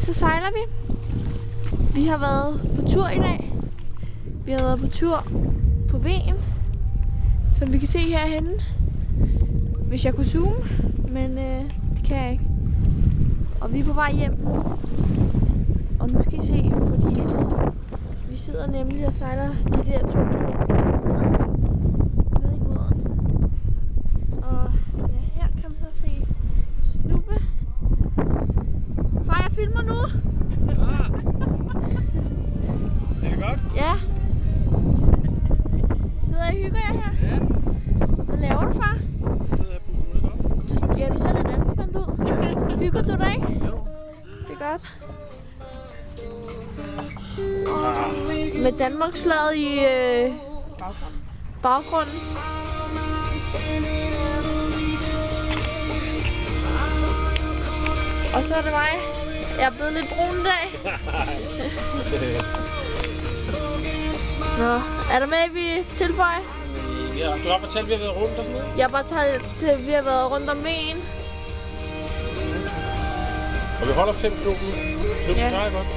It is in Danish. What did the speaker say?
så sejler vi. Vi har været på tur i dag. Vi har været på tur på vejen, som vi kan se herhenne. Hvis jeg kunne zoome, men det kan jeg ikke. Og vi er på vej hjem nu. Og nu skal I se, fordi vi sidder nemlig og sejler de der to nede i båden. Og ja, her kan man så se Snuppe. Far, jeg filmer nu! Er det godt? Ja. Sidder I og hygger jer her? Ja. Hvad laver du, far? Sidder jeg på lidt op. Ja, du ser lidt anspændt ud. Hygger du dig? Jo. Det er godt. Med Danmarksflaget i baggrunden. Og så er det mig. Jeg er blevet lidt brun i dag. Nå, er der med, at vi tilføjer? Ja, du har fortalt, at vi har været rundt og sådan noget. Jeg har bare talt til, at vi har været rundt om vejen. Og vi holder 5 klubben. Klubben Ja. drejer godt.